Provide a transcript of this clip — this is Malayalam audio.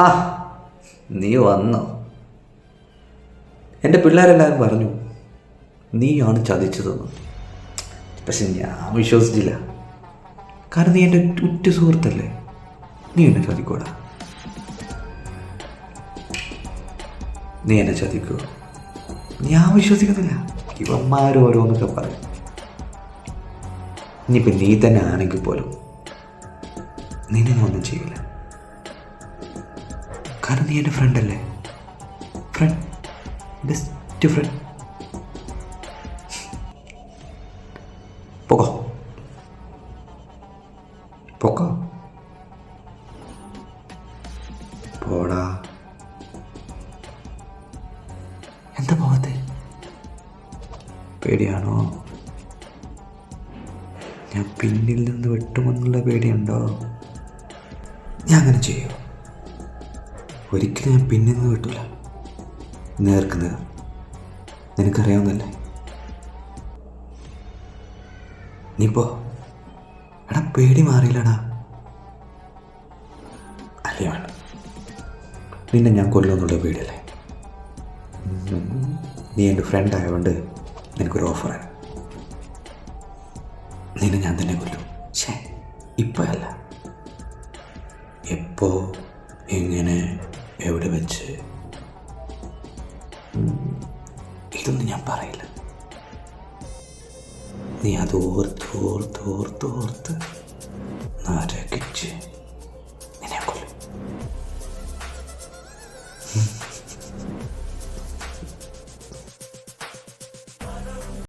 ആ, നീ വന്നോ? എൻ്റെ പിള്ളേരെല്ലാവരും പറഞ്ഞു നീയാണ് ചതിച്ചതെന്ന്. പക്ഷെ ഞാൻ വിശ്വസിച്ചില്ല. കാരണം നീ എൻ്റെ ഉറ്റ സുഹൃത്തല്ലേ. നീ എന്നെ ചതിക്കൂടാ. നീ എന്നെ ചതിക്കുമോ? ഞാൻ വിശ്വസിക്കുന്നില്ല. ഇവന്മാരും ഓരോന്നൊക്കെ പറയും. ഇനിയിപ്പോൾ നീ തന്നെ ആണെങ്കിൽ പോലും നിന്നെ ഒന്നും ചെയ്യില്ല. കാരണം നീ എൻ്റെ ഫ്രണ്ടല്ലേ. Friend, best friend. പോകോ പോക്കോ പോടാ. എന്താ പോകത്തെ? പേടിയാണോ? ഞാൻ പിന്നിൽ നിന്ന് വെട്ടുമെന്നുള്ള പേടിയുണ്ടോ? ഞാൻ അങ്ങനെ ചെയ്യോ? ഒരിക്കലും ഞാൻ പിന്നിൽ നിന്ന് വെട്ടില്ല. നേർക്ക് നേർ. നിനക്കറിയാവുന്നല്ലേ. നീ പോ. എടാ, പേടി മാറിയില്ലടാ. അല്ലേ വേണ്ട. നിന്നെ ഞാൻ കൊല്ലുമെന്നുള്ള പേടിയല്ലേ. നീ എൻ്റെ ഫ്രണ്ട് ആയതുകൊണ്ട് നിനക്കൊരു ഓഫറാണ്. നിന്നെ ഞാൻ തന്നെ കൊല്ലും. ഛേ, ഇപ്പോഴല്ല. എപ്പോ, എങ്ങനെ, എവിടെ വെച്ച്, ഇതൊന്നും ഞാൻ പറയില്ല. നീ അത് ഓർത്ത് ഓർത്ത് ഓർത്ത് ഓർത്ത് നരകിച്ച്